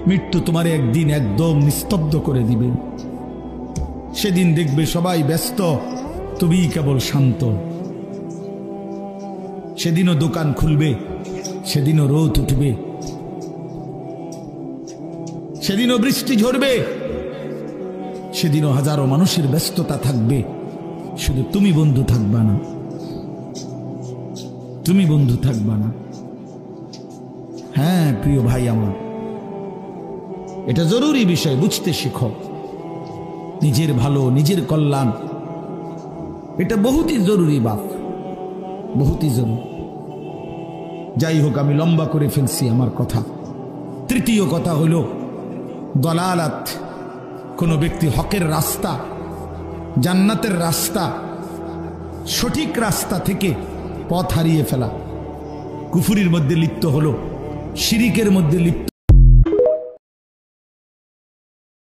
মৃত্যু তোমারে একদিন একদম নিস্তব্ধ করে দিবে। সেদিন দেখবে সবাই ব্যস্ত, তুমি কেবল শান্ত। সেদিনও দোকান খুলবে, সেদিনও রোদ উঠবে, সেদিনও বৃষ্টি ঝরবে, সেদিনও হাজারো মানুষের ব্যস্ততা থাকবে, শুধু তুমি বন্ধু থাকবা না, তুমি বন্ধু থাকবা না। হ্যাঁ প্রিয় ভাই আমার, এটা জরুরি বিষয়, বুঝতে শিখো। নিজের ভালো, নিজের কল্যাণ, এটা বহুতই জরুরি বাপ, বহুতই জরুরি। যাই হোক, আমি লম্বা করে ফেলছি আমার কথা। তৃতীয় কথা হলো দলালাত, কোন ব্যক্তি হকের রাস্তা, জান্নাতের রাস্তা, সঠিক রাস্তা থেকে পথ হারিয়ে ফেলা, কুফরির মধ্যে লিপ্ত হলো, শিরিকের মধ্যে লিপ্ত